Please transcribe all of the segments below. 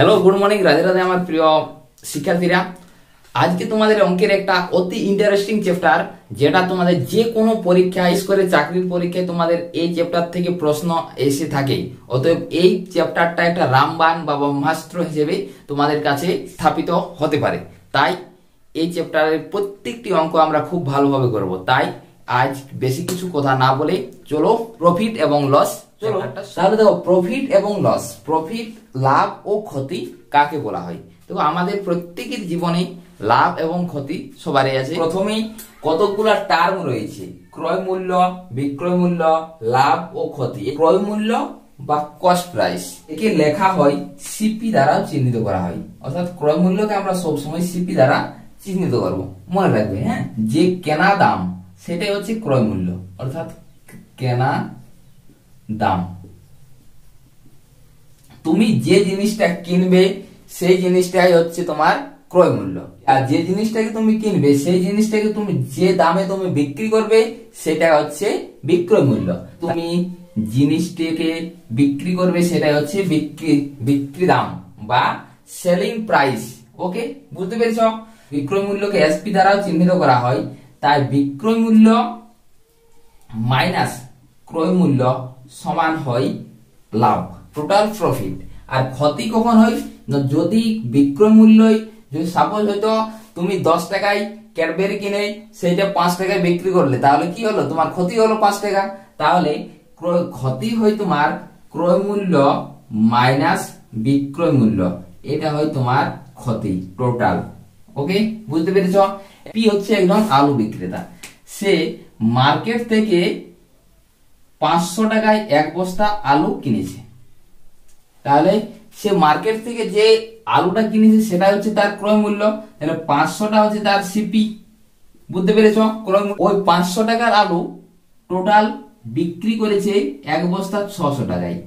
Hello, good morning, Radhe Radhe আমার প্রিয় শিক্ষার্থীরা। আজকে তোমাদের অঙ্কের একটা অতি ইন্টারেস্টিং চ্যাপ্টার, যেটা তোমাদের যে কোনো পরীক্ষা, বিশেষ করে চাকরির পরীক্ষায় তোমাদের এই চ্যাপ্টার থেকে প্রশ্ন এসে থাকে। অতএব এই চ্যাপ্টারটা একটা রামবাণ বা ব্রহ্মাস্ত্র হিসেবে তোমাদের কাছে স্থাপিত হতে পারে। তাই এই চ্যাপ্টারের প্রত্যেকটি অঙ্ক আমরা খুব ভালোভাবে করব। তাই আজ বেশি কিছু কথা না বলে চলো প্রফিট এবং লস। তাহলে দেখো, প্রফিট এবং লস, প্রফিট লাভ ও ক্ষতি কাকে বলা হয়। দেখো, আমাদের প্রত্যেকের জীবনে লাভ এবং ক্ষতি সবারই আছে। প্রথমেই কতগুলা টার্ম রয়েছে, ক্রয় মূল্য, বিক্রয় মূল্য, লাভ ও ক্ষতি। ক্রয় মূল্য বা কস্ট প্রাইস একে লেখা হয় সিপি দ্বারা চিহ্নিত করা হয়। অর্থাৎ ক্রয় মূল্যকে আমরা সবসময় সিপি দ্বারা চিহ্নিত করবো, মনে রাখবে। হ্যাঁ, যে কেনা দাম সেটাই হচ্ছে ক্রয় মূল্য, অর্থাৎ কেনা দাম। তুমি যে জিনিসটা কিনবে সেই জিনিসটাই হচ্ছে তোমার ক্রয় মূল্য, আর যে জিনিসটাকে তুমি কিনবে সেই জিনিসটাকে তুমি যে দামে তুমি বিক্রি করবে সেটা হচ্ছে বিক্রয় মূল্য। তুমি জিনিসটাকে বিক্রি করবে সেটাই হচ্ছে বিক্রি দাম বা সেলিং প্রাইস। ওকে, বুঝতে পেরেছ? বিক্রয় মূল্যকে এসপি দ্বারাও চিহ্নিত করা হয়। তাই বিক্রয় মূল্য মাইনাস ক্রয় মূল্য সমান হয় লাভ, টোটাল প্রফিট। আর ক্ষতি কখন হয়? যদি বিক্রয় মূল্য, যদি সাপোজ হয়তো তুমি 10 টাকায় ক্যাডবেরি কিনে সেইটা 5 টাকায় বিক্রি করলে, তাহলে কি হলো? তোমার ক্ষতি হলো 5 টাকা। তাহলে ক্ষতি হয় তোমার ক্রয় মূল্য মাইনাস বিক্রয় মূল্য, এটা হয় তোমার ক্ষতি টোটাল। ওকে, বুঝতে পেরেছ? পি হচ্ছে একজন আলু বিক্রেতা। সে মার্কেট থেকে 500 টাকায় এক বস্তা আলু কিনেছে। তাহলে সে মার্কেট থেকে যে আলুটা কিনেছে সেটা হচ্ছে তার ক্রয় মূল্য। তাহলে 500টা হচ্ছে তার সিপি। বুঝতে পেরেছ? ক্রয় মূল্য। ওই 500 টাকার আলু টোটাল বিক্রি করেছে এক বস্তা 600 টাকায়।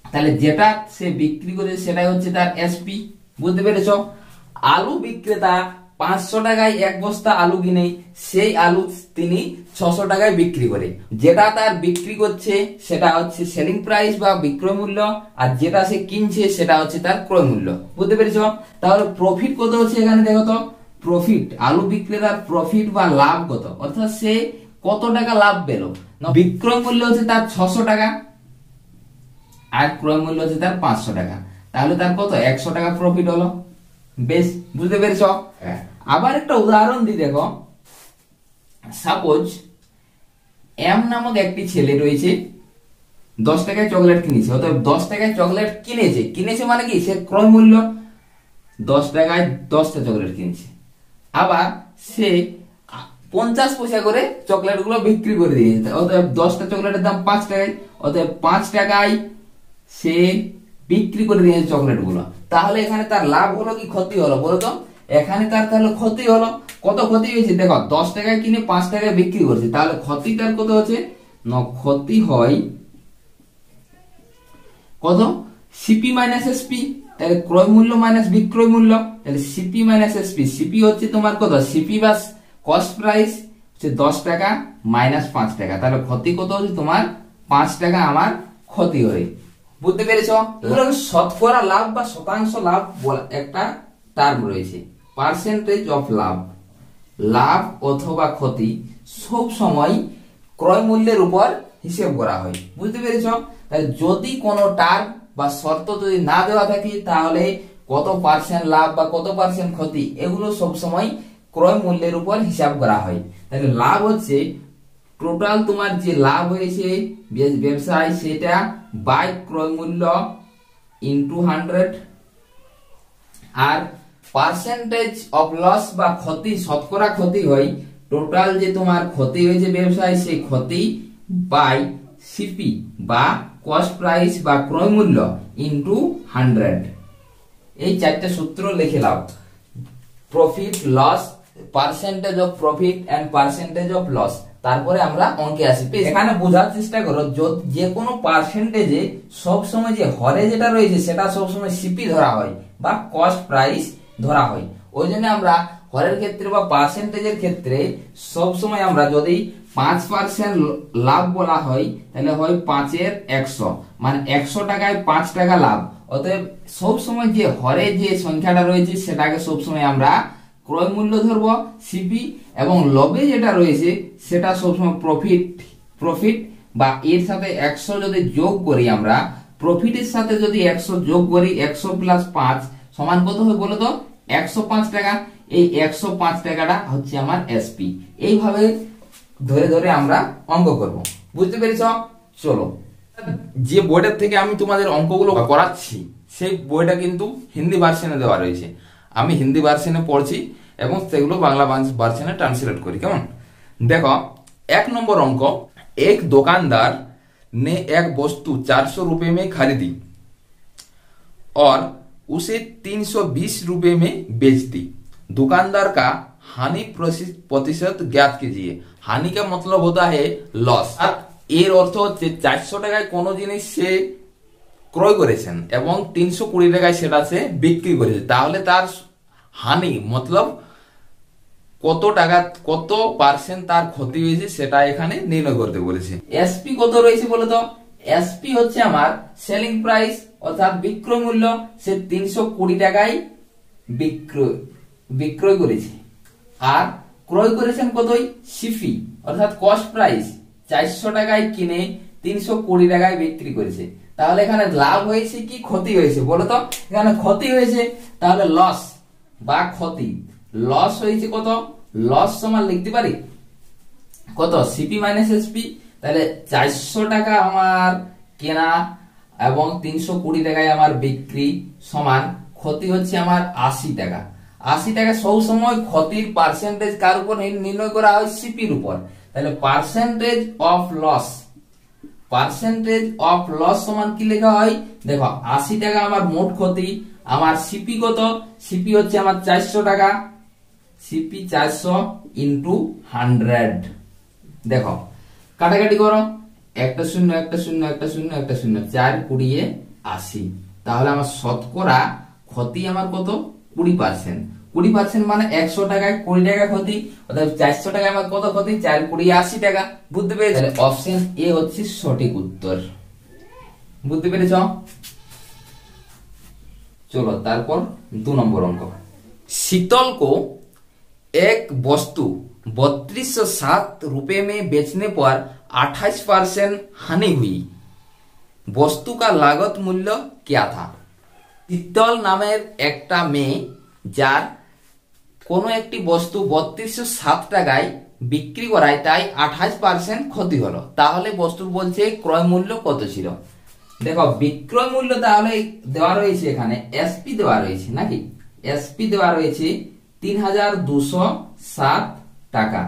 তাহলে যেটা সে বিক্রি করেছে সেটাই হচ্ছে তার এসপি। বুঝতে পেরেছ? আলু বিক্রেতা 500 টাকায় এক বস্তা আলু কিনে সেই আলু তিনি 600 টাকায় বিক্রি করে। যেটা তার বিক্রি করছে সেটা হচ্ছে সেলিং প্রাইস বা বিক্রয় মূল্য, আর যেটা সে কিনছে সেটা হচ্ছে তার ক্রয় মূল্য। বুঝতে পেরেছ? তাহলে প্রফিট কত হচ্ছে এখানে? দেখো তো, প্রফিট, আলু বিক্রেতার প্রফিট বা লাভ কত, অর্থাৎ সে কত টাকা লাভ পেল। বিক্রয় মূল্য হচ্ছে তার 600 টাকা আর ক্রয় মূল্য হচ্ছে তার 500 টাকা। তাহলে তার কত? 100 টাকা প্রফিট হলো। বেশ, বুঝতে পেরেছ? আবার একটা উদাহরণ দিই, দেখো। সাপোজ এম নামক একটি ছেলে রয়েছে, 10 টাকায় চকলেট কিনেছে। অর্থাৎ 10 টাকায় চকলেট কিনেছে মানে কি? সে ক্রয় মূল্য 10 টাকায় 10টা চকলেট কিনেছে। আবার সে 50 পয়সা করে চকলেট গুলো বিক্রি করে দিয়েছে। অতএব 10টা চকলেটের দাম 5 টাকায়। অতএব 5 টাকায় সে বিক্রি করে দিয়েছে চকলেট গুলো। তাহলে এখানে তার লাভ হলো কি ক্ষতি হলো বলতো? এখানে তার তাহলে ক্ষতি হলো। কত ক্ষতি হয়েছে? দেখো, 10 টাকায় কিনে 5 টাকায় বিক্রি করছে, তাহলে ক্ষতি তার কত হচ্ছে? ক্ষতি হয় কত? CP minus SP. তাহলে ক্রয় মূল্য মাইনাস বিক্রয় মূল্য, তাহলে সিপি মাইনাস এসপি। সিপি হচ্ছে তোমার কত? সিপি বা কস্ট প্রাইস হচ্ছে 10 টাকা মাইনাস 5 টাকা। তাহলে ক্ষতি কত হচ্ছে তোমার? 5 টাকা আমার ক্ষতি হয়। বুঝতে পেরেছ? শতকরা লাভ বা শতাংশ লাভ একটা টার্ম রয়েছে, পার্সেন্টেজ অফ লাভ। লাভ অথবা ক্ষতি সব সময় ক্রয় মূল্যের উপর হিসেব করা হয়। বুঝতে পেরেছ? তাহলে যদি কোনো টার্ম বা শর্ত যদি না দেওয়া থাকে, তাহলে কত পার্সেন্ট লাভ বা কত পার্সেন্ট ক্ষতি, এগুলো সব সময় ক্রয় মূল্যের উপর হিসাব করা হয়। তাহলে লাভ হচ্ছে টোটাল তোমার যে লাভ হয়েছে ব্যবসায়, সেটা বাই ক্রয় মূল্য ইনটু 100। আর পার্সেন্টেজ অফ লস বা ক্ষতি, শতকরা ক্ষতি হয় টোটাল যে তোমার ক্ষতি হয়েছে ব্যবসায়, সেই ক্ষতি বাই সিপি বা কস্ট প্রাইস বা ক্রয় মূল্য ইনটু 100। এই 4টা সূত্র লিখে নাও। Profit, loss, percentage of profit and percentage of loss. তারপরে আমরা অঙ্কে আসি। এখানে বোঝার চেষ্টা করো, যে কোনো পার্সেন্টেজে সবসময় যে হরে যেটা রয়েছে সেটা সবসময় সিপি ধরা হয় বা কস্ট প্রাইস ধরা হয়। ওই জন্য আমরা হরের ক্ষেত্রে বা পার্সেন্টেজের ক্ষেত্রে সবসময় আমরা যদি 5% লাভ বলা হয়, তাহলে হয় 5 এর 100, মানে 100 টাকায় 5 টাকা লাভ। অতএব সব সময় যে হরে যে সংখ্যাটা রয়েছে সেটাকে সব সময় আমরা ক্রয় মূল্য ধরবো সিপি, এবং লবে যেটা রয়েছে সেটা সবসময় প্রফিট বা এর সাথে 100 যদি যোগ করি, আমরা প্রফিটের সাথে যদি 100 যোগ করি, 100 প্লাস 5 সমান কত হয় বলো তো? 105 টাকা। এই 105 টাকাটা হচ্ছে আমার এসপি। এইভাবে ধরে ধরে আমরা অঙ্ক করব। বুঝতে পেরেছ? চলো, যে বইটার থেকে আমি তোমাদের অঙ্কগুলো করাচ্ছি সেই বইটা কিন্তু হিন্দি ভার্সনে দেওয়া রয়েছে। আমি হিন্দি ভার্সনে পড়ছি এবং সেগুলো বাংলা ভার্সনে ट्रांसलेट করি। কেমন? देखो, 1 नंबर अंक, एक दुकानदार ने एक वस्तु 400 रुपए में खरीदी और उसे 320 रुपए में बेच दी। दुकानदार का हानि प्रतिशत ज्ञात कीजिए। हानि का मतलब होता है लॉस। এর অর্থ হচ্ছে 400 টাকায় কোন জিনিস সে ক্রয় করেছেন এবং 320 টাকায় সেটা সে বিক্রি করেছে, তাহলে তার হানি মতলব কত টাকা, কত পার্সেন্ট তার ক্ষতি হয়েছে সেটা এখানে নির্ণয় করতে বলেছে। এসপি কত রয়েছে বলো তো? এসপি হচ্ছে আমার সেলিং প্রাইস অর্থাৎ বিক্রয় মূল্য। সে 320 টাকায় বিক্রয় করেছে, আর ক্রয় করেছেন কতই? সিপি অর্থাৎ কস্ট প্রাইস। 400 টাকায় কিনে 320 টাকায় বিক্রি করেছে। তাহলে এখানে লাভ হয়েছে কি ক্ষতি হয়েছে বলো তো? এখানে ক্ষতি হয়েছে, তাহলে লস বা ক্ষতি। লস হয়েছে কত? লস সমান লিখতে পারি কত? CP minus SP. তাহলে 400 টাকা আমার কেনা এবং 320 টাকায় আমার বিক্রি সমান ক্ষতি হচ্ছে আমার 80 টাকা। 80 টাকা সব সময় ক্ষতির পার্সেন্টেজ কার উপর নির্ণয় করা হয়? সিপির উপর। তাহলে percentage of loss, percentage of loss সমান কি লেখা হয়? দেখো, 80 টাকা আমার মোট ক্ষতি, আমার সিপি কত? সিপি হচ্ছে আমার 400 টাকা। CP 400 into 100। দেখো, কাটাকাটি করো, একটা শূন্য একটা শূন্য একটা শূন্য একটা শূন্য, 4 20 80। তাহলে আমার শতকরা ক্ষতি আমার কত? 20%। 20% মানে 100 টাকায় 20 টাকা ক্ষতি, অর্থাৎ 400 টাকায় আমার কত ক্ষতি? 4 20 80 টাকা। বুঝতে পেরেছ? তাহলে অপশন এ হচ্ছে সঠিক উত্তর। বুঝতে পেরেছ? चलो, तारपर 2 नंबर अंक। शीतल को एक वस्तु 3207 रुपए में बेचने पर 28% हानि हुई। वस्तु का लागत मूल्य क्या था? शीतल नामेर एकटा मेये जार कोनो एकटी वस्तु 3207 টাকায় বিক্রি করায় তাই 28% ক্ষতি হলো। তাহলে বস্তুর বলছে ক্রয় মূল্য কত ছিল। দেখো, বিক্রয় মূল্য তাহলে দেওয়া রয়েছে, এখানে এসপি দেওয়া রয়েছে নাকি? এসপি দেওয়া রয়েছে 3207 টাকা,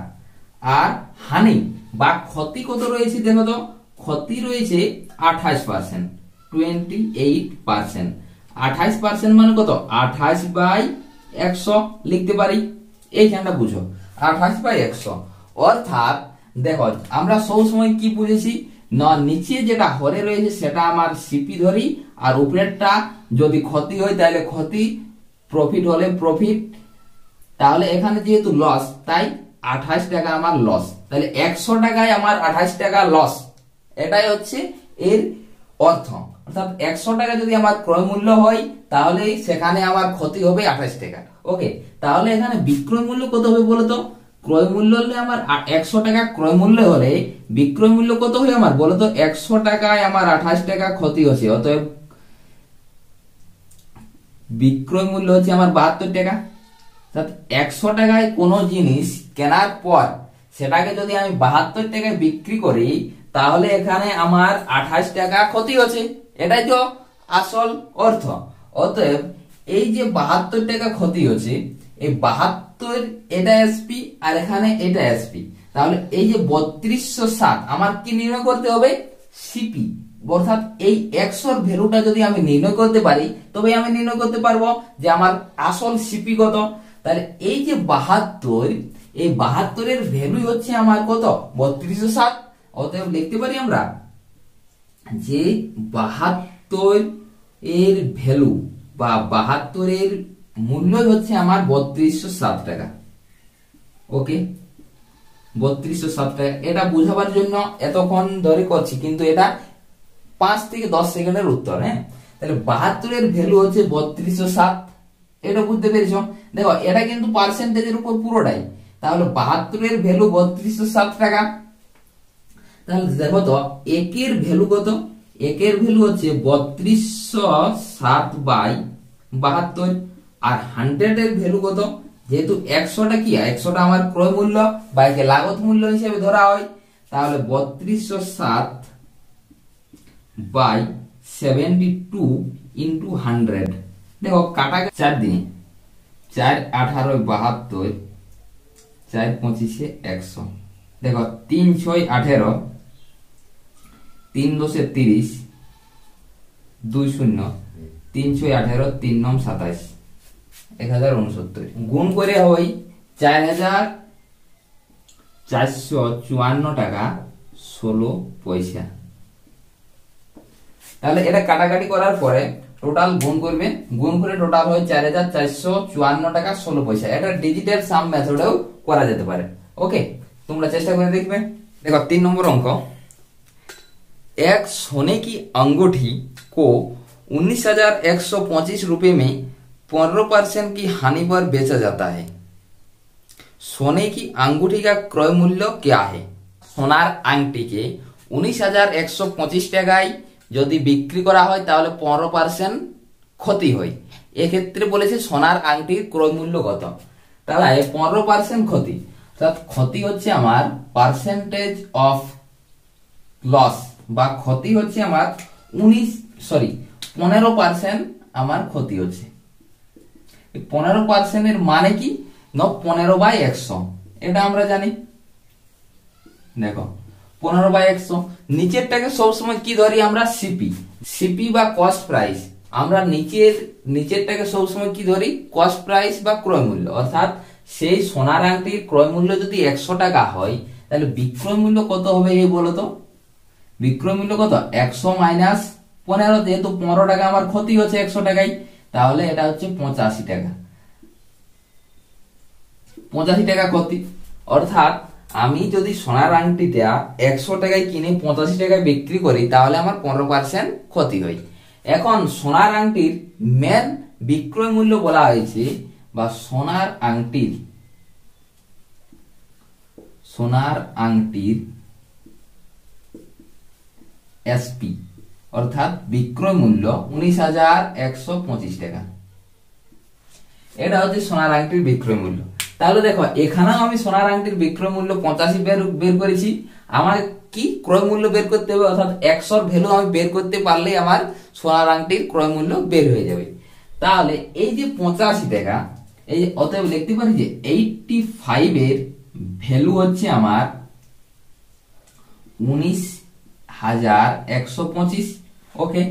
আর হানি বা ক্ষতি কত রয়েছে দেখো তো? ক্ষতি রয়েছে 28%, 28%। 28% মানে কত? 28/100 লিখতে পারি। এইখানটা বুঝো, 28/100। অর্থাৎ দেখো, আমরা সব সময় কি বুঝেছি না, নিচে যেটা হরে রয়েছে সেটা আমার সিপি ধরি, আর উপরেরটা যদি ক্ষতি হয় তাহলে ক্ষতি, প্রফিট হলে প্রফিট। তাহলে এখানে যেহেতু লস, তাই 28 টাকা আমার লস। তাহলে 100 টাকায় আমার 28 টাকা লস, এটাই হচ্ছে এর অর্থ। অর্থাৎ 100 টাকা যদি আমার ক্রয় মূল্য হয় তাহলে সেখানে আমার ক্ষতি হবে 28 টাকা। ওকে, তাহলে এখানে বিক্রয় মূল্য কত হবে বলতো? ক্রয় মূল্য হলে আমার 100 টাকা ক্রয় মূল্য হলে বিক্রয় মূল্য কত হয় আমার বলতো? 100 টাকায় আমার 28 টাকা ক্ষতি হচ্ছে, অতএব বিক্রয় মূল্য হচ্ছে আমার 72 টাকা। 100 টাকায় কোনো জিনিস কেনার পর সেটাকে যদি আমি 72 টাকায় বিক্রি করি তাহলে এখানে আমার 28 টাকা ক্ষতি হচ্ছে, এটাই তো আসল অর্থ। অতএব এই যে 72 টাকা ক্ষতি হচ্ছে, এই 72 এটা এসপি আর এখানে এটা এসপি। তাহলে এই যে 3207 আমার কি নির্ণয় করতে হবে? সিপি। অর্থাৎ এই 100 এর ভ্যালুটা যদি আমি নির্ণয় করতে পারি তবে আমি নির্ণয় করতে পারবো যে আমার আসল সিপি কত। তাহলে এই যে 72, এই 72 এর ভ্যালু হচ্ছে আমার কত? 3207। অতএব লিখতে পারি আমরা যে 72 এর ভ্যালু বা 72 এর মূল্য হচ্ছে আমার 3207 টাকা। ওকে, 3207 টাকা। এটা বোঝাবার জন্য এতক্ষণ ধরে করছি, কিন্তু এটা 5 থেকে 10 সেকেন্ডের উত্তর। হ্যাঁ, তাহলে 72 ভ্যালু হচ্ছে 3207, এটা বুঝতে পেরেছো? দেখো এটা কিন্তু পার্সেন্টেজের উপর পুরোটাই, তাহলে 72 ভ্যালু 3207 টাকা। তাহলে দেখো তো একের ভ্যালু কত, একের ভ্যালু হচ্ছে 3207/72, আর 100 এর ভ্যালু কত, যেহেতু 100টা কি, 100টা আমার ক্রয় মূল্য বা একে লাগত মূল্য হিসেবে ধরা হয়, তাহলে 3207/72 ইন্টু 100। দেখো কাটা 4 দিনে, 4 18 72, 4 25 100। দেখো 3 6 18, 3 10 30, 2 0, 3 6 18, 3 9 27, 1069 গুণ করে হয় 4454 টাকা 16 পয়সা। তাহলে এটা কাটাকাটি করার পরে টোটাল গুণ করবে, গুণ করে টোটাল হয় 4454 টাকা 16 পয়সা। এটা ডিজিটাল সাম মেথডেও করা যেতে পারে। ওকে, তোমরা চেষ্টা করে দেখবে। देखो 3 नंबर अंक, एक सोने की अंगूठी को 19,125 रुपए में 15% की हानि पर बेचा जाता है। सोने की अंगूठी का क्रय मूल्य क्या है? সোনার আংটিকে 19,125 টাকায় যদি বিক্রি করা হয় তাহলে 15% ক্ষতি হয়। এক্ষেত্রে বলেছে সোনার আংটির ক্রয় মূল্য কত, তাহলে 15% ক্ষতি, অর্থাৎ ক্ষতি হচ্ছে আমার পার্সেন্টেজ অফ লস, বা ক্ষতি হচ্ছে আমার 15% আমার ক্ষতি হচ্ছে। 15% এর মানে কি, 15/100, এটা আমরা জানি। দেখো 15/100, নিচেরটাকে সবসময় কি ধরি আমরা, সিপি, সিপি বা কস্ট প্রাইস। আমরা নিচেরটাকে সবসময় কি ধরি, কস্ট প্রাইস বা ক্রয় মূল্য। অর্থাৎ সেই সোনার আংটির ক্রয় মূল্য যদি 100 টাকা হয়, তাহলে বিক্রয় মূল্য কত হবে এই বলো তো? বিক্রয় মূল্য কত, 100 মাইনাস 15, যেহেতু 15 টাকা আমার ক্ষতি হচ্ছে 100 টাকায়, তাহলে এটা হচ্ছে 85 টাকা। 85 টাকা ক্ষতি, অর্থাৎ আমি যদি সোনার আংটিটা 100 টাকায় কিনে 85 টাকায় বিক্রি করি, তাহলে আমার 15% ক্ষতি হয়। এখন সোনার আংটির মেন বিক্রয় মূল্য বলা হয়েছে, বা সোনার আংটির এসপি, অর্থাৎ বিক্রয় মূল্য 19,125 টাকা। এটা হচ্ছে সোনার আংটির বিক্রয় মূল্য। তাহলে দেখো এখানেও আমি সোনার আংটির বিক্রয় মূল্য 85 বের করেছি, আমার কি ক্রয় মূল্য বের করতে হবে, অর্থাৎ 100 ভ্যালু আমি বের করতে পারলেই আমার সোনার আংটির ক্রয় মূল্য বের হয়ে যাবে। তাহলে এই যে 85 টাকা, এই যে অতএব লিখতে পারি যে 85 এর ভ্যালু হচ্ছে আমার 19,125। ওকে,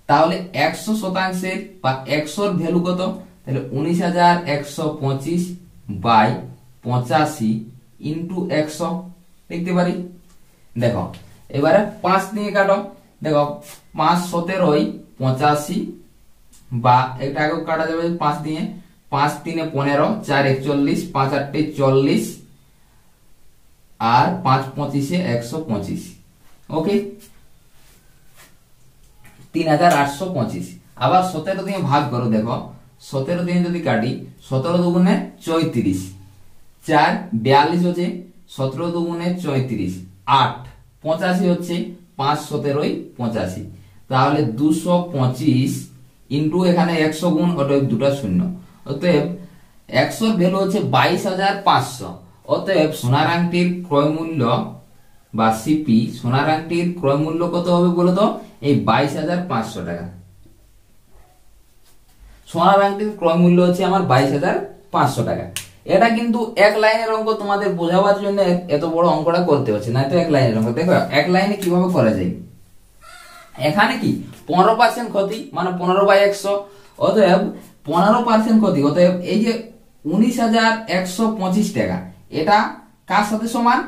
তাহলে 100% বা 100 ভ্যালু কত, তাহলে 19,125/85 ইন্টু 100 লিখতে পারি। দেখো এবারে 5 দিয়ে কাটো, দেখো 5 17 85, বা একটা আগে কাটা যাবে 5 দিয়ে, 5 3 15, 4 41, 5 8 40, আর 5 25 125। ওকে, 3,825। আবার 17 দিয়ে ভাগ করো, দেখো 17 দিয়ে যদি কাটি, 17 দুগুণে 34, 4 42 হচ্ছে, 17 দুগুণে 34, 8 85 হচ্ছে, 5 17 85, তাহলে 225 ইন্টু এখানে 100 গুণ, অতএব দুটো শূন্য, অতএব 100 ভ্যালু হচ্ছে 22,500। অতএব সোনার আংটির ক্রয় মূল্য বা সিপি, সোনার আংটির ক্রয় মূল্য কত হবে বলতো, এই 22,500 টাকা। সোনার আংটির ক্রয় মূল্য হচ্ছে আমার 22,500 টাকা। এটা কিন্তু এক লাইনের অঙ্ক, তোমাদের বোঝাবার জন্য এত বড় অঙ্কটা করতে হচ্ছে না, তো এক লাইনের অঙ্ক। দেখো এক লাইনে কিভাবে করা যায়, এখানে কি 15% ক্ষতি, মানে 15/100, অতএব 15% ক্ষতি, অতএব এই যে 19,125 টাকা, এটা কার সাথে সমান,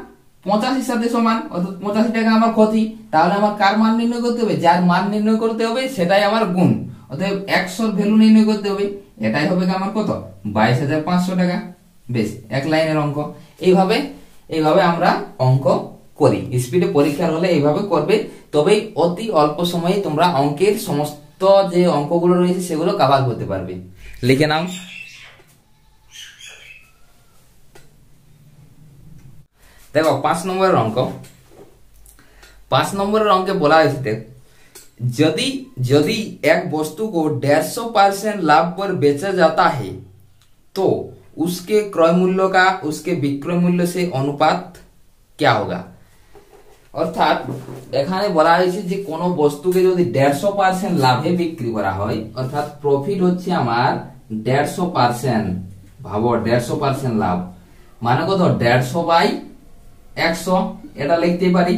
85 সাথে সমান, অর্থাৎ 85 টাকা আমার ক্ষতি। তাহলে আমার কার মান নির্ণয় করতে হবে, যার মান নির্ণয় করতে হবে সেটাই আমার গুণ, অতএব 100 ভ্যালু নির্ণয় করতে হবে, এটাই হবে আমার কত, 22,500 টাকা। বেশ, এক লাইনের অঙ্ক। এইভাবে আমরা অঙ্ক করি, স্পিডে পরীক্ষার হলে এইভাবে করবে, তবেই অতি অল্প সময়ে তোমরা অঙ্কের সমস্ত যে অঙ্কগুলো রয়েছে সেগুলো কভার করতে পারবে। লিখে নাও। দেখো 5 নম্বরের অঙ্ক। 5 নম্বরের অঙ্কে বলা হয়েছে देख यदि एक वस्तु को 150% लाभ पर बेचा जाता है तो उसके क्रय मूल्य का उसके विक्रय मूल्य से अनुपात क्या होगा। অর্থাৎ এখানে বলা হয়েছে যে কোন বস্তুকে যদি 150% লাভে বিক্রি করা হয়, অর্থাৎ প্রফিট হচ্ছে আমার 150%, ভাবো 150% লাভ মানে কত, 150/100, এটা লিখতে পারি।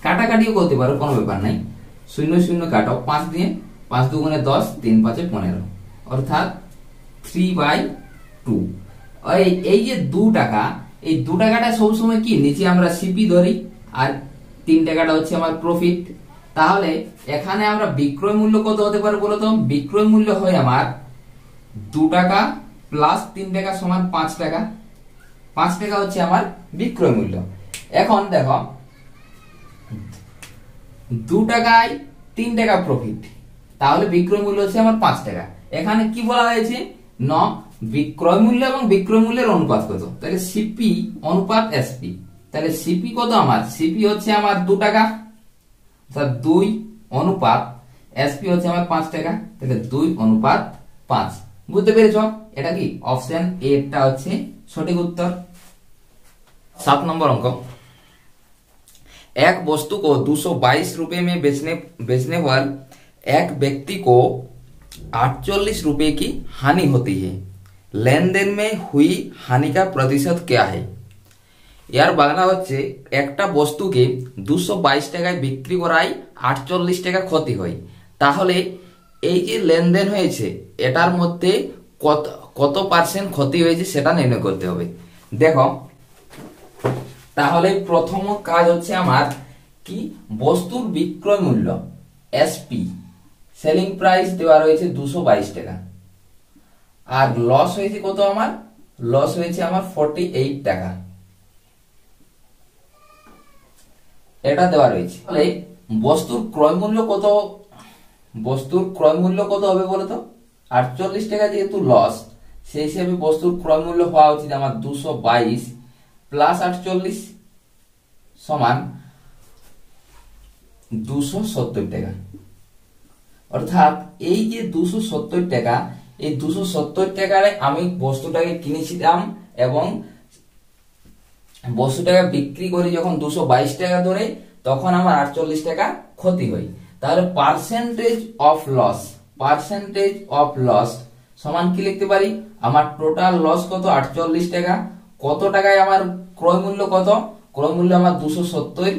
কাটাকাটিও করতে পারো, কোনো ব্যাপার নাই, 0 0 কাটো, 5 দিয়ে 5 2 10, 3 5 15, অর্থাৎ 3/2। এই যে 2 টাকা, এই 2 টাকাটা সবসময় কি নিচে আমরা সিপি ধরি, আর 3 টাকাটা হচ্ছে আমার প্রফিট। তাহলে এখানে আমরা বিক্রয় মূল্য কত হতে পারে বলো তো? বিক্রয় মূল্য হয় আমার 2 টাকা প্লাস 3 টাকা সমান 5 টাকা। 5 টাকা হচ্ছে আমার বিক্রয় মূল্য। এখন দেখো 2 টাকায় 3 টাকা প্রফিট, তাহলে বিক্রয় মূল্য হচ্ছে আমার 5 টাকা। এখানে কি বলা হয়েছে ন, বিক্রয় মূল্য এবং বিক্রয় মূল্যের অনুপাত কত, তাহলে সিপি অনুপাত এসপি। তাহলে সিপি কত আমার, সিপি হচ্ছে আমার 2 টাকা, অর্থাৎ 2 অনুপাত এসপি হচ্ছে আমার 5 টাকা, তাহলে 2:5। বুঝতে পেরেছ? এটা কি অপশন এ টা হচ্ছে সঠিক উত্তর। 7 নম্বর অঙ্ক। एक वस्तु को 222 रुपए में बेचने पर एक व्यक्ति को 48 रुपए की हानि होती है। लेन देन में हुई हानि का प्रतिशत क्या है। यार बांगला হচ্ছে একটা বস্তুকে 222 টাকায় বিক্রি করায় 48 টাকা ক্ষতি হয়, তাহলে এই যে লেনদেন হয়েছে এটার মধ্যে কত পার্সেন্ট ক্ষতি হয়েছে সেটা নির্ণয় করতে হবে। দেখো তাহলে প্রথম কাজ হচ্ছে আমার কি, বস্তুর বিক্রয় মূল্য এসপি, সেলিং প্রাইস দেওয়া রয়েছে 222 টাকা, আর লস হয়েছে কত, আমার লস হয়েছে আমার 48 টাকা, এটা দেওয়া রয়েছে। তাহলে বস্তুর ক্রয় মূল্য কত, বস্তুর ক্রয় মূল্য কত হবে বলতো? 48 টাকা যেহেতু লস, সেই হিসেবে বস্তুর ক্রয় মূল্য হওয়া উচিত আমার 222 প্লাস 48 সমান 270 টাকা। অর্থাৎ এই যে 270 টাকা, এই 270 টাকায় আমি বস্তুটাকে কিনেছিলাম এবং বস্তুটাকে বিক্রি করি যখন 222 টাকা ধরে, তখন আমার 48 টাকা ক্ষতি হয়। তাহলে percentage of loss, percentage of loss সমান কি লিখতে পারি, আমার টোটাল লস কত 48 টাকা, কত টাকায় আমার ক্রয় মূল্য কত, ক্রয় মূল্য আমার 270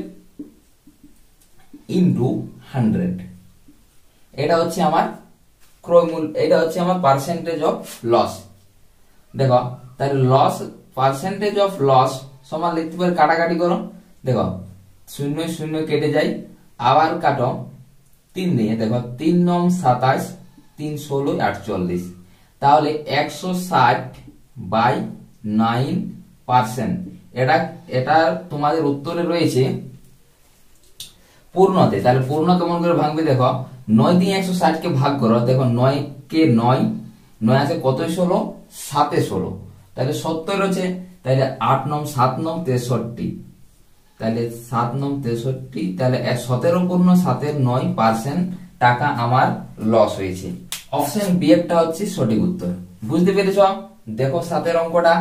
ইনটু 100, এটা হচ্ছে আমার ক্রয় মূল্য, এটা হচ্ছে আমার পার্সেন্টেজ অফ লস। দেখো তাহলে লস, পার্সেন্টেজ অফ লস সমান লিখতে পারি, কাটাকাটি করো, দেখো 0 0 কেটে যায়, আবার কাটো 3 দিয়ে, দেখো 3 9 27, 3 16 48, তাহলে 160/9%। এটা তোমাদের উত্তরে রয়েছে পূর্ণতে। তাহলে পূর্ণ কেমন করে ভাঙবে, দেখো 9 দিয়ে 160 কে ভাগ করো, দেখো 9 কে 9 আছে কত, 16, 7 16, তাহলে 70 রয়েছে, তাহলে 8 9 7 9 63, তাহলে 7 9 63, তাহলে 17 পূর্ণ 7 9% টাকা আমার লস হয়েছে। অপশন বি একটা হচ্ছে সঠিক উত্তর। বুঝতে পেরেছ? দেখো 7 অঙ্কটা।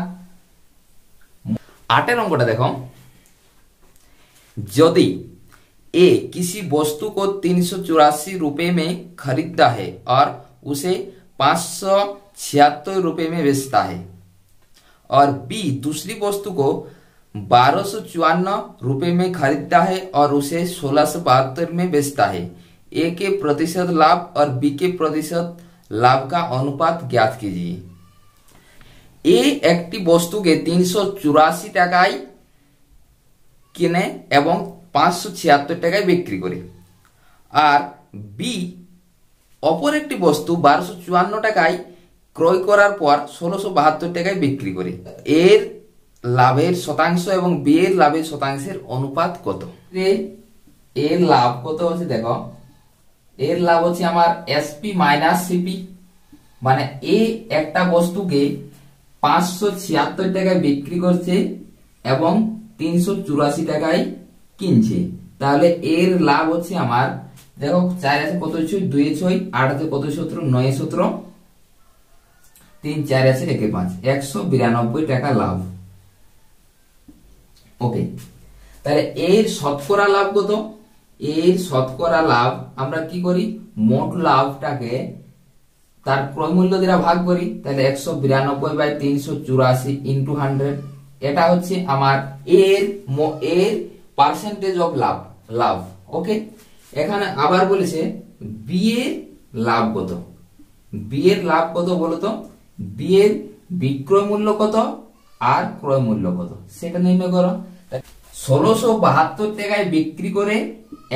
8 অঙ্কটা দেখো, यदि ए किसी वस्तु को 384 रुपए में खरीदता है और उसे 576 रुपए में बेचता है, और बी दूसरी वस्तु को 1254 रुपए में खरीदता है और उसे 1672 में बेचता है, ए के प्रतिशत लाभ और बी के प्रतिशत लाभ का अनुपात ज्ञात कीजिए। ए একটি বস্তুকে 384 টাকায় কিনে এবং 576 টাকায় বিক্রি করে, আর বি অপর একটি বস্তু 1254 টাকায় ক্রয় করার পর 1672 টাকায় বিক্রি করে, এর লাভের শতাংশ এবং বি এর লাভের শতাংশের অনুপাত কত। এর লাভ কত হচ্ছে, দেখো এর লাভ হচ্ছে আমার এসপি মাইনাস সিপি, মানে এ একটা বস্তুকে 576 টাকায় বিক্রি করছে এবং 384 টাকায় কিনছে, তাহলে এর লাভ হচ্ছে আমার, দেখো 4 আছে কত 6 2 6 8 আছে কত 17 9 17 3 4 আছে 1 5 192 টাকা লাভ। ওকে, তাহলে এর শতকরা লাভ কত? এর শতকরা লাভ আমরা কি করি, মোট লাভটাকে তার ক্রয় মূল্য দ্বারা ভাগ করি, তাহলে 192/384 ইনটু 100, এটা হচ্ছে আমার এর পার্সেন্টেজ অফ লাভ। ওকে, এখানে আবার বলেছে বি এর লাভ কত। বি এর লাভ কত বলতো? বি এর বিক্রয় মূল্য কত আর ক্রয় মূল্য কত সেটা নির্ণয় করো। 1672 টাকায় বিক্রি করে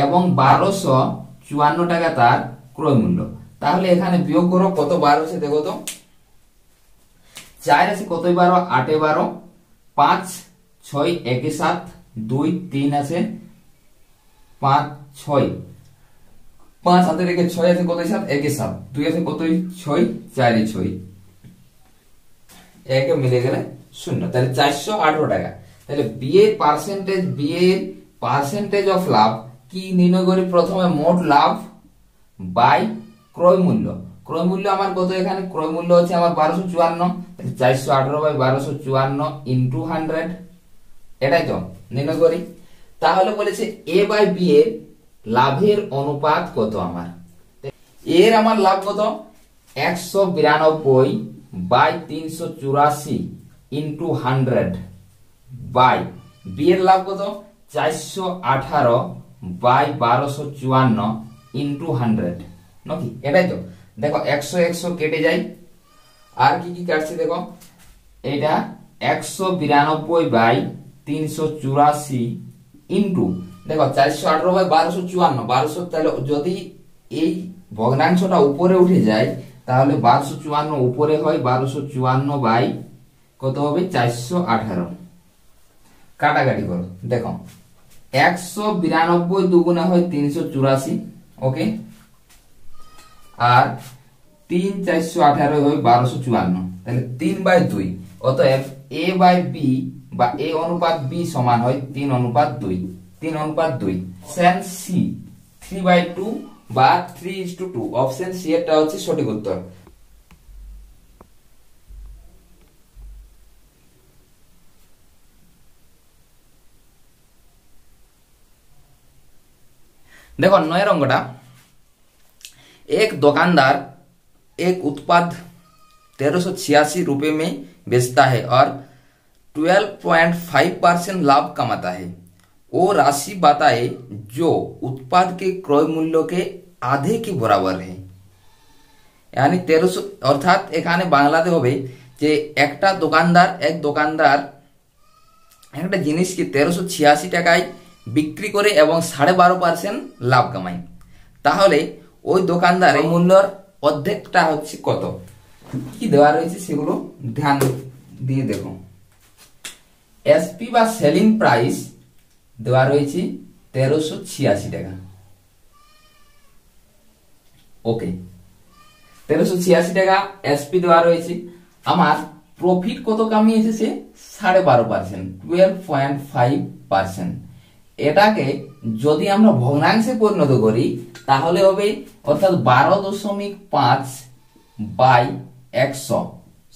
এবং 1254 টাকা তার ক্রয় মূল্য, তাহলে এখানে বিয়োগ করো কত বার হচ্ছে দেখো তো। 4 আছে কত 12 8 12 5 6 1 7 2 3 আছে 5 6 5 হাতে রেখে 6 আছে কত 7 1 7 2 আছে কত 6 4 6 1 মিলে গেলে 0, তাহলে 418 টাকা। তাহলে বি এর পার্সেন্টেজ অফ লাভ কি নির্ণয় করি? প্রথমে মোট লাভ বাই ক্রয় মূল্য। ক্রয় মূল্য আমার কত? এখানে ক্রয় মূল্য হচ্ছে আমার 1254, 418/1254 ইনটু 100, এটাই তো নির্ণয় করি। তাহলে বলেছে এ বাই বি এর লাভের অনুপাত কত আমার? এর আমার লাভ কত? 192/384 ইনটু 100 বাই বি এর লাভ কত? 418/1254 ইনটু 100 নাকি, এটাই তো। দেখো 100 100 কেটে যায়, আর কি কি কাটছে দেখো, এটা 192/384 ইনটু দেখো 418/1254 1200, তাহলে যদি এই ভগ্নাংশটা উপরে উঠে যায় তাহলে 1254 উপরে হয়, 1254 বাই কত হবে 418, কাটাকাটি করো দেখো 192 দুগুণে হয় 384, ওকে, আর 3 418 হয় 1254, তাহলে 3/2, অতএব এ বাই বি বা এ অনুপাত বি সমান হয় 3:2, 3:2। অপশন সি 3/2 বা 3:2, অপশন সি এরটা হচ্ছে সঠিক উত্তর। देखो 9 अंकटा, एक दुकानदार एक उत्पाद 1386 रुपए में बेचता है और 12.5% लाभ कमाता है। वो राशि बताए जो उत्पाद के क्रय मूल्य के आधे के बराबर है। यानी 1300 अर्थात এখানে বাংলাতে হবে যে এক দোকানদার একটা জিনিসকে 1386 টাকায় বিক্রি করে এবং 12.5% লাভ কামায়, তাহলে ওই দোকানদারের মূল্যর অর্ধেকটা হচ্ছে কত? কি দেওয়া রয়েছে সেগুলো ধ্যান দিয়ে দেখো। এসপি বা সেলিং প্রাইস দেওয়া রয়েছে 1386 টাকা, ওকে, 1386 টাকা এসপি দেওয়া রয়েছে। আমার প্রফিট কত কামিয়ে এসেছে? 12.5%, 12.5%। এটাকে যদি আমরা ভগ্নাংশে পরিণত করি তাহলে হবে অর্থাৎ 12.5 বাই 100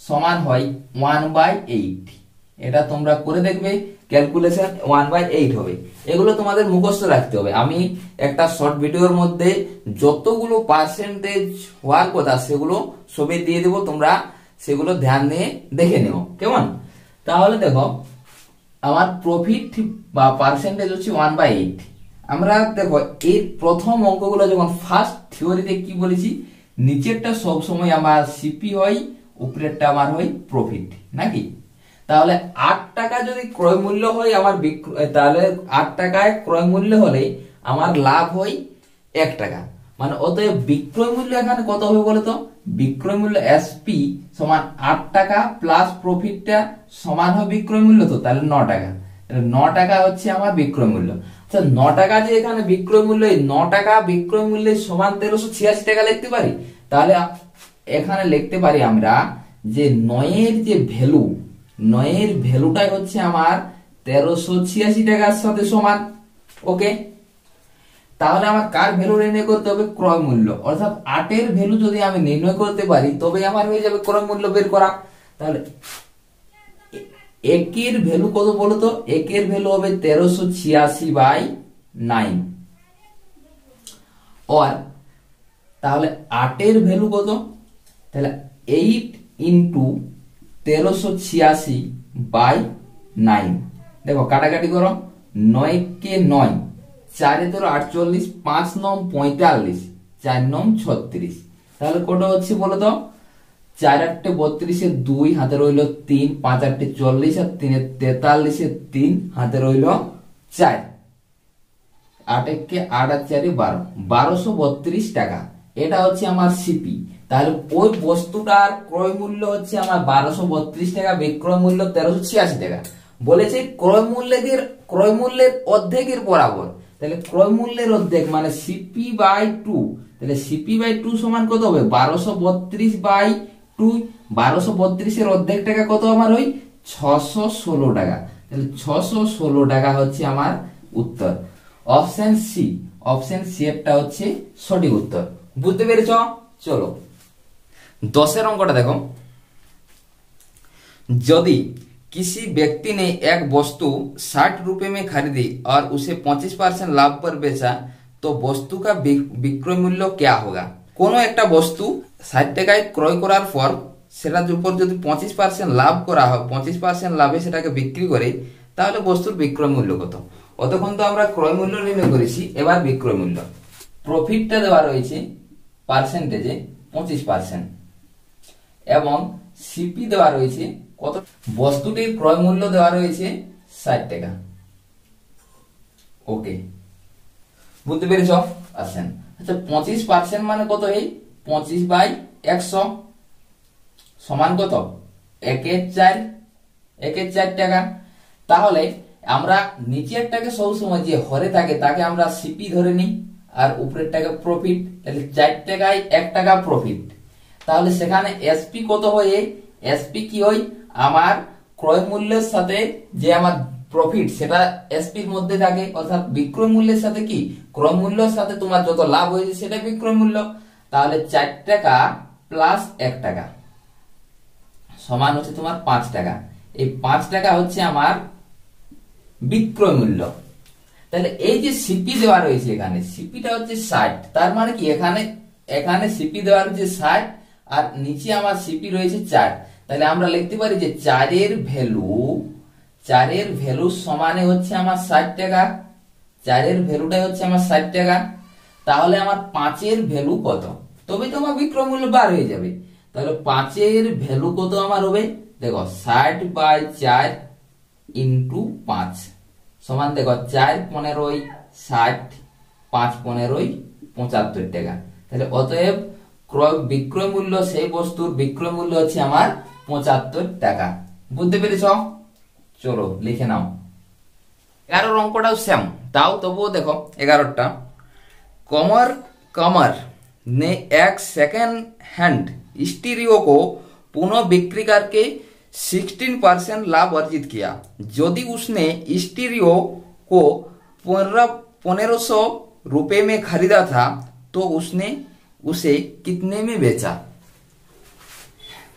সমান হয় 1/8। এটা তোমরা করে দেখবে ক্যালকুলেশন, 1/8 হবে। এগুলো তোমাদের মুখস্থ রাখতে হবে। আমি একটা শর্ট ভিডিওর মধ্যে যতগুলো পার্সেন্টেজ হওয়ার কথা সেগুলো সবই দিয়ে দেবো, তোমরা সেগুলো ধ্যান দিয়ে দেখে নিও, কেমন? তাহলে দেখো আমার প্রফিট বা পার্সেন্টেজ হচ্ছে 1/8। আমরা দেখো এই প্রথম অঙ্কগুলো যখন ফার্স্ট থিওরিতে কি বলেছি, নিচেরটা সব সময় আমার সিপি হয়, উপরেরটা আমার হয় প্রফিট, নাকি? তাহলে 8 টাকা যদি ক্রয় মূল্য হয় আমার তাহলে 8 টাকায় ক্রয় মূল্য হলে আমার লাভ হয় 1 টাকা, মানে অতএব বিক্রয় মূল্য এখানে কত হবে বলো তো? বিক্রয় মূল্য এসপি সমান 8 টাকা প্লাস প্রফিটটা সমান হয় বিক্রয় মূল্য, তো তাহলে 9 টাকা। 9 টাকা হচ্ছে আমার বিক্রয় মূল্য। আচ্ছা 9 টাকা যে এখানে বিক্রয় মূল্য, 9 টাকা বিক্রয় মূল্যের সমান 1386 টাকা লিখতে পারি। তাহলে এখানে লিখতে পারি আমরা যে 9 এর যে ভ্যালু, 9 এর ভ্যালুটাই হচ্ছে আমার 1386 টাকার সাথে সমান। ওকে, তাহলে আমার কার ভ্যালু নির্ণয় করতে হবে? ক্রয় মূল্য। অর্থাৎ 8 এর ভ্যালু যদি আমি নির্ণয় করতে পারি তবে আমার হয়ে যাবে ক্রয় মূল্য বের করা। তাহলে 1 এর ভ্যালু কত বলতো? 1 এর ভ্যালু হবে 1386/9। আর তাহলে 8 এর ভ্যালু কত? তাহলে 8 ইন্টু 1386/9। দেখো কাটাকাটি করো, 9 কে 9, 4 এ ধরো 48, 5 9 45, 4 9 36। তাহলে কত হচ্ছে বলো তো? 4 8 32 এর 2 হাতে রইল 3, 5 8 40 আর 3 43 এর 3 হাতে রইল 4, 8 1 8 আর 4 12, 1232 টাকা। এটা হচ্ছে আমার সিপি। তাহলে ওই বস্তুটার ক্রয় মূল্য হচ্ছে আমার 1232 টাকা, বিক্রয় মূল্য 1386 টাকা। বলেছে ক্রয় মূল্যের অর্ধেকের বরাবর। তাহলে ক্রয় মূল্যের অর্ধেক মানে সিপি/2। তাহলে সিপি/2 সমান কত হবে? 1232/2। 1232 এর অর্ধেক টাকা কত আমার হয়? 616 টাকা। তাহলে 616 টাকা হচ্ছে আমার উত্তর। অপশন সি, অপশন সি এরটা হচ্ছে সঠিক উত্তর। বুঝতে পেরেছ? চলো 10 এর অঙ্কটা দেখো। यदि किसी व्यक्ति ने एक वस्तु 60 रुपए में खरीदी और उसे 25% लाभ पर बेचा तो वस्तु का বিক্রয় মূল্য क्या होगा? কোনো একটা বস্তু 60 টাকায় ক্রয় করার পর সেটার উপর যদি 25% লাভ করা হয়, 25% লাভে সেটাকে বিক্রি করে, তাহলে বস্তুর বিক্রয় মূল্য কত? অতক্ষণ তো আমরা ক্রয় মূল্য নির্ণয় করেছি, এবার বিক্রয় মূল্য। প্রফিটটা দেওয়া রয়েছে পার্সেন্টেজে 25% এবং সিপি দেওয়া রয়েছে কত? বস্তুটির ক্রয় মূল্য দেওয়া রয়েছে 60 টাকা। ওকে, বুঝতে পেরেছ? আসেন, আচ্ছা 25% মানে কত? এই 25/100 সমান কত? 1 এর 4 টাকা। তাহলে আমরা নিচেরটাকে সবসময় যে হরে থাকে তাকে আমরা সিপি ধরে নিই আর উপরেরটাকে প্রফিট। তাহলে 4 টাকায় 1 টাকা প্রফিট। তাহলে সেখানে এসপি কত হয়? এসপি কি হয়? আমার ক্রয় মূল্যের সাথে যে আমার প্রফিট সেটা এসপির মধ্যে থাকে। অর্থাৎ বিক্রয় মূল্যের সাথে কি ক্রয় মূল্যের সাথে তোমার যত লাভ হয়েছে সেটা বিক্রয় মূল্য। তাহলে 4 টাকা প্লাস 1 টাকা সমান হচ্ছে তোমার 5 টাকা। এই 5 টাকা হচ্ছে আমার বিক্রয় মূল্য। তাহলে এই যে সিপি দেওয়া রয়েছে এখানে, সিপিটা হচ্ছে 60। তার মানে কি এখানে সিপি দেওয়া রয়েছে 60 আর নিচে আমার সিপি রয়েছে 4। তাহলে আমরা লিখতে পারি যে 4 এর ভ্যালু সমানে হচ্ছে আমার 60 টাকা। 4 এর ভ্যালুটাই হচ্ছে আমার 60 টাকা। তাহলে আমার 5 এর ভ্যালু কত? তবে তো আমার বিক্রয় মূল্য বার হয়ে যাবে। তাহলে 5 এর ভ্যালু কত আমার হবে? দেখো 60/4 ইন্টু 5 সমান দেখো 4 15 60, 5 15 75 টাকা। তাহলে অতএব বিক্রয় মূল্য সেই বস্তুর বিক্রয় মূল্য হচ্ছে আমার 75 টাকা। বুঝতে পেরেছ? চলো লিখে নাও। 11 অঙ্কটাও সেম, তাও তবুও দেখো 11টা। कमर ने एक सेकेंड हैंड स्टीरियो को पुनः बिक्री करके 16% लाभ अर्जित किया। यदि उसने स्टीरियो को 1500 रुपए में खरीदा था तो उसने उसे कितने में बेचा?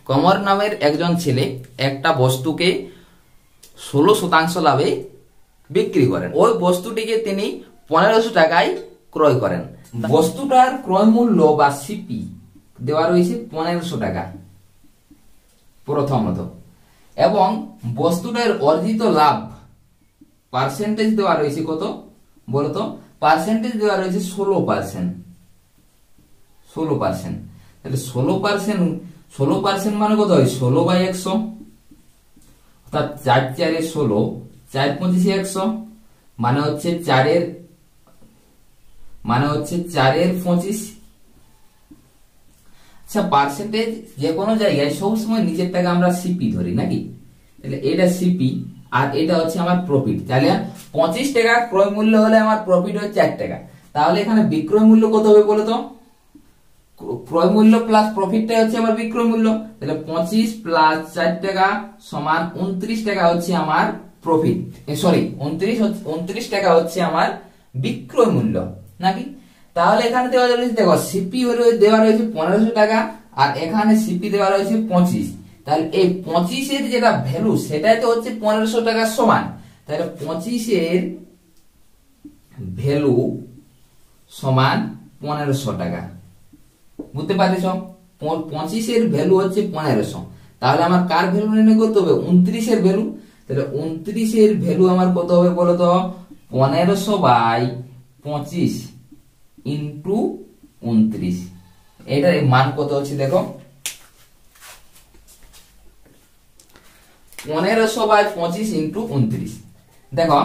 কমর নামের একজন ছেলে একটা বস্তুকে 16% লাভে বিক্রি করেন। ওই বস্তুটিকে তিনি 1500 টাকায় ক্রয় করেন। বস্তুটার ক্রয় মূল্য বা সিপি দেওয়া রয়েছে 1500 টাকা প্রথমত, এবং বস্তুটার অর্জিত লাভ পার্সেন্টেজ দেওয়া রয়েছে কত বলতো? পার্সেন্টেজ দেওয়া রয়েছে 16%। তাহলে 16% মানে কত হয়? 16/100 অর্থাৎ 4 4 16, 4 25 100 মানে হচ্ছে 4 এর 25। আচ্ছা পার্সেন্টেজ যে কোনো জায়গায় সবসময় নিচের টাকা আমরা সিপি ধরি নাকি? তাহলে এটা সিপি আর এটা হচ্ছে আমার প্রফিট। তাহলে 25 টাকা ক্রয় মূল্য হলে আমার প্রফিট হয় 4 টাকা, তাহলে এখানে বিক্রয় মূল্য কত হবে বলো তো? ক্রয় মূল্য প্লাস প্রফিটটাই হচ্ছে আমার বিক্রয় মূল্য, তাহলে 25 প্লাস 4 টাকা সমান 29 টাকা হচ্ছে আমার প্রফিট, সরি 29 টাকা হচ্ছে আমার বিক্রয় মূল্য নাকি? তাহলে এখানে দেওয়া রয়েছে, দেখো সিপি দেওয়া রয়েছে 1500 টাকা আর এখানে সিপি দেওয়া রয়েছে 25, তাহলে এই 25 এর যেটা ভ্যালু সেটাই তো হচ্ছে 1500 টাকার সমান, তাহলে 25 এর ভ্যালু সমান 1500 টাকা। বুঝতে পারছো? 25 এর ভ্যালু হচ্ছে 1500, তাহলে আমার কার ভ্যালু নির্ণয় করতে হবে? 29 এর ভ্যালু, তাহলে 29 এর ভ্যালু আমার কত হবে বলো তো? 1500 বাই 25 ইন্টু 29, এটার মান কত হচ্ছে দেখো, 1500 বাই 25 ইন্টু 29, দেখো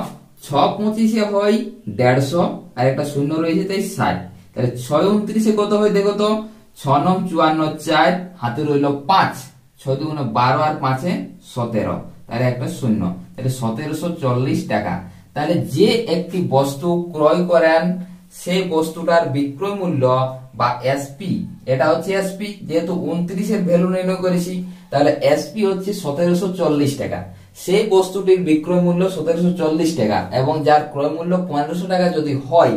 6 25 হয় 150 আর একটা শূন্য রয়েছে তাই 60, তাহলে 6 29 কত হয় দেখো তো? 6 9 54 4 হাতে রইল 5, 6 2 12 আর 5 17, তাহলে একটা শূন্য, তাহলে 1740 টাকা। তাহলে যে একটি বস্তু ক্রয় করেন সেই বস্তুটার বিক্রয় মূল্য বা এসপি, এটা হচ্ছে এসপি, যেহেতু 29 এর ভ্যালু নির্ণয় করেছি তাহলে এসপি হচ্ছে 1740 টাকা, সেই বস্তুটির বিক্রয় মূল্য 1740 টাকা এবং যার ক্রয় মূল্য 1500 টাকা যদি হয়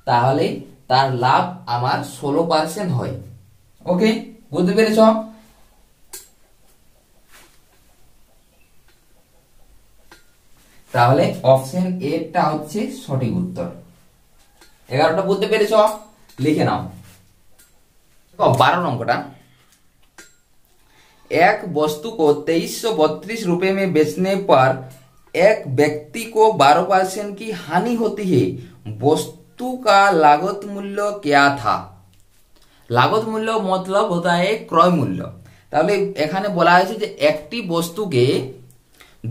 তাহলে তার লাভ আমার 16% হয়। ওকে, বুঝতে পেরেছ? তাহলে অপশন এ টা হচ্ছে সঠিক উত্তর। 11টা বুঝতে পেরেছ? লিখে নাও। 12 নম্বরটা, एक वस्तु को 2332 रुपए में बेचने पर एक व्यक्ति को 12% की हानि होती है, वस्तु का लागत मूल्य क्या था? लागत मूल्य मतलब होता है क्रय मूल्य। তাহলে এখানে বলা হয়েছে যে একটি বস্তুকে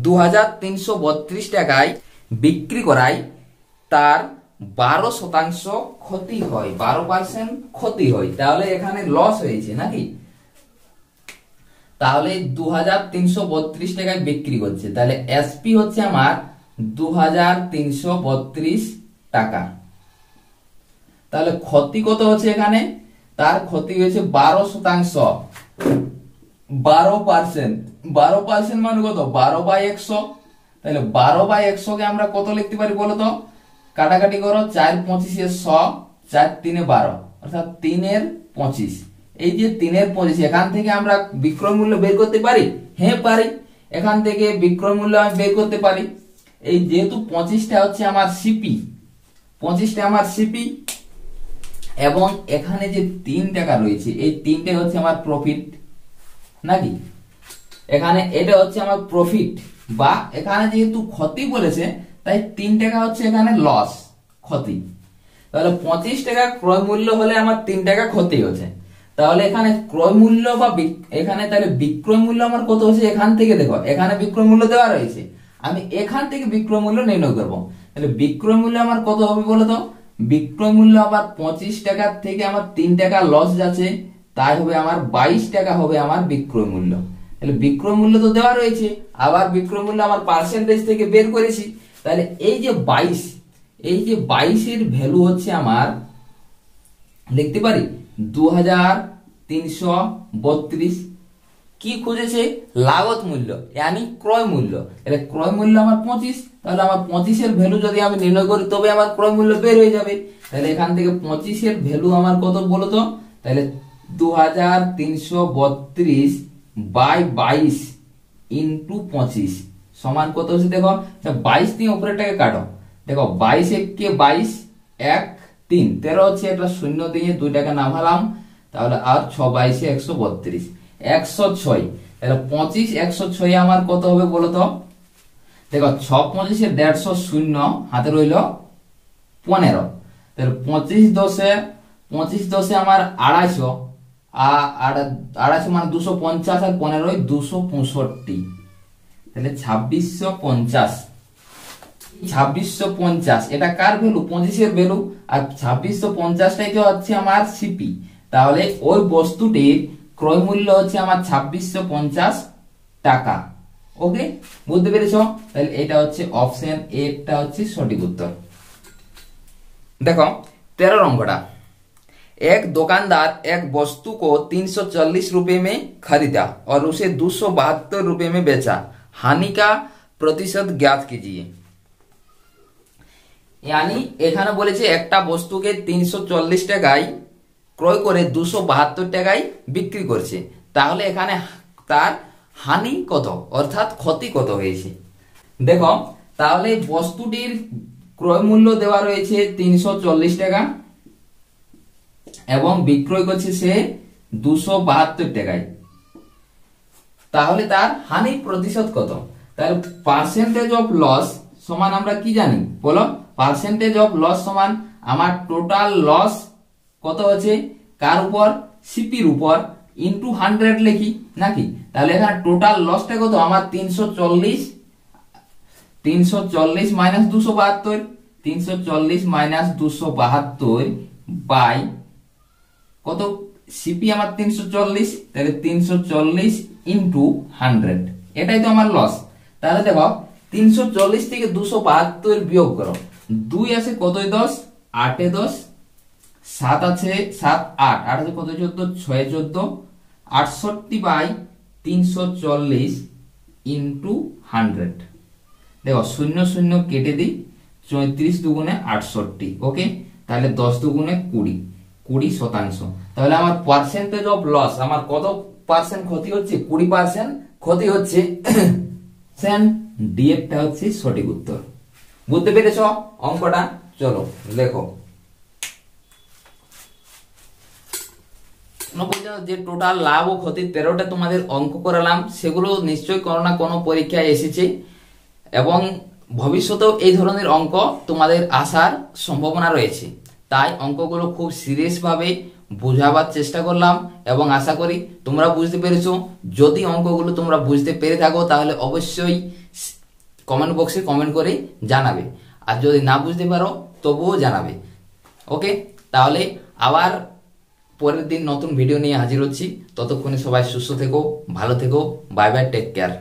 2332 টাকায় বিক্রি করায় তার 12% ক্ষতি হয়, 12% ক্ষতি হয়, তাহলে এখানে লস হয়েছে নাকি? তাহলে 2332 টাকায় বিক্রি করছে, তাহলে এসপি হচ্ছে আমার 2332 টাকা, তাহলে ক্ষতি কত হচ্ছে এখানে? তার ক্ষতি হয়েছে 12%, 12% মানে কত? 12/100, তাহলে 12/100 কে আমরা কত লিখতে পারি বলো তো? কাটাকাটি করো, 4 25 100, 4 3 12 অর্থাৎ 3 এর 25, এই যে 3 এর 25 এখান থেকে আমরা বিক্রয় মূল্য বের করতে পারি? হ্যাঁ পারি, এখান থেকে বিক্রয় মূল্য আমি বের করতে পারি। এই যেহেতু 25টা হচ্ছে আমার সিপি, 25টা আমার সিপি এবং এখানে যে 3 টাকা রয়েছে এই 3টা হচ্ছে আমার প্রফিট নাকি? এখানে এটা হচ্ছে আমার প্রফিট, বা এখানে যেহেতু ক্ষতি বলেছে তাই 3 টাকা হচ্ছে এখানে লস, ক্ষতি। তাহলে 25 টাকা ক্রয় মূল্য হলে আমার 3 টাকা ক্ষতি হচ্ছে, তাহলে এখানে ক্রয় মূল্য বা এখানে তাহলে বিক্রয় মূল্য আমার কত হচ্ছে? এখান থেকে দেখো এখানে বিক্রয় মূল্য দেওয়া রয়েছে, আমি এখান থেকে বিক্রয় মূল্য নির্ণয় করব, তাহলে বিক্রয় মূল্য আমার কত হবে বলো তো? বিক্রয় মূল্য আবার 25 টাকা থেকে আমার 3 টাকা লস যাচ্ছে, তাই হবে আমার 22 টাকা হবে আমার বিক্রয় মূল্য। তাহলে বিক্রয় মূল্য তো দেওয়া রয়েছে, আবার বিক্রয় মূল্য আমার পার্সেন্টেজ থেকে বের করেছি, তাহলে এই যে 22, এই যে 22 এর ভ্যালু হচ্ছে আমার লিখতে পারি 2332। কি খুঁজেছে? লাগত মূল্য यानी ক্রয় মূল্য, তাহলে ক্রয় মূল্য আমার 25, তাহলে আমার 25 এর ভ্যালু যদি আমি নির্ণয় করি তবে আমার ক্রয় মূল্য বের হয়ে যাবে, তাহলে এখান থেকে 25 এর ভ্যালু আমার কত বলো তো? তাহলে 2332 বাই 22 ইন্টু 25 সমান কত হচ্ছে দেখো? 22 দিয়ে উপরেরটাকে কাটো, দেখো 22 কে 22 1 3 13 হচ্ছে, এটা শূন্য দিয়ে 2 টাকা নামালাম, তাহলে আর 6 22 132 106, তাহলে 25 106 আমার কত হবে বলো তো? দেখো 6 25 150 শূন্য হাতে রইল 15, তাহলে 25 10 আমার 250, আর 250 মানে 250 আর 15 265, তাহলে 2650। 2650 এটা কার ভ্যালু? 25 এর ভ্যালু, আর 2650টাই তো হচ্ছে আমার সিপি, তাহলে ওই বস্তুটির ক্রয় মূল্য হচ্ছে আমার 2650 টাকা। ওকে, বুঝতে পেরেছো? তাহলে এটা হচ্ছে অপশন এটা হচ্ছে সঠিক উত্তর। देखो 13 अंकड़ा, एक दुकानदार एक वस्तु को 340 रुपए में खरीदा और उसे 272 रुपए में बेचा, हानि का प्रतिशत ज्ञात कीजिए। यानी এখানে বলেছে একটা বস্তুকে 340 টাকায় ক্রয় করে 272 টাকায় বিক্রি করছে, তাহলে এখানে তার হানি কত অর্থাৎ ক্ষতি কত হয়েছে। দেখো তাহলে বস্তুটির ক্রয় মূল্য দেওয়া রয়েছে 340 টাকা এবং বিক্রয় করছে সে 272 টাকায়, তাহলে তার হানি প্রতিশত কত? তাহলে পার্সেন্টেজ অফ লস সমান আমরা কি জানি বলো? পার্সেন্টেজ অফ লস সমান আমার টোটাল লস কত হচ্ছে কার উপর? সিপির উপর, ইনটু 100 লিখি নাকি? তাহলে এখানে টোটাল লসটা কত আমার? 340 মাইনাস 272, 340 মাইনাস 272 বাই কত? সিপি আমার 340, তাহলে 340 ইনটু 100, এটাই তো আমার লস। তাহলে দেখো 340 থেকে 272 বিয়োগ করো, 2 আছে কত? 10, 8 এ 10, 7 আছে 7 8, 8 আছে কত? 14, 6 14, 68 বাই 340 ইনটু 100। দেখো 0 0 কেটে দিই, 34 দুগুণে 68, ওকে, তাহলে 10 দুগুণে 20, 20%। তাহলে আমার পার্সেন্টেজ অফ লস আমার কত পার্সেন্ট ক্ষতি হচ্ছে? 20% ক্ষতি হচ্ছে। ডিএফটা হচ্ছে সঠিক উত্তর। বুঝতে পেরেছো অঙ্কটা? চলো লেখো। যে টোটাল লাভ ও ক্ষতি 13টা তোমাদের অঙ্ক করালাম, সেগুলো নিশ্চয়ই কোনো না কোনো পরীক্ষায় এসেছে এবং ভবিষ্যতেও এই ধরনের অঙ্ক তোমাদের আসার সম্ভাবনা রয়েছে। তাই অঙ্কগুলো খুব সিরিয়াস ভাবে বোঝাবার চেষ্টা করলাম এবং আশা করি তোমরা বুঝতে পেরেছো। যদি অঙ্কগুলো তোমরা বুঝতে পেরে থাকো তাহলে অবশ্যই কমেন্ট বক্সে কমেন্ট করে জানাবে, আর যদি না বুঝতে পারো তবুও জানাবে। ওকে, তাহলে আবার পরের দিন নতুন ভিডিও নিয়ে হাজির হচ্ছি। ততক্ষণে সবাই সুস্থ থেকো, ভালো থেকো, বাই বাই, টেক কেয়ার।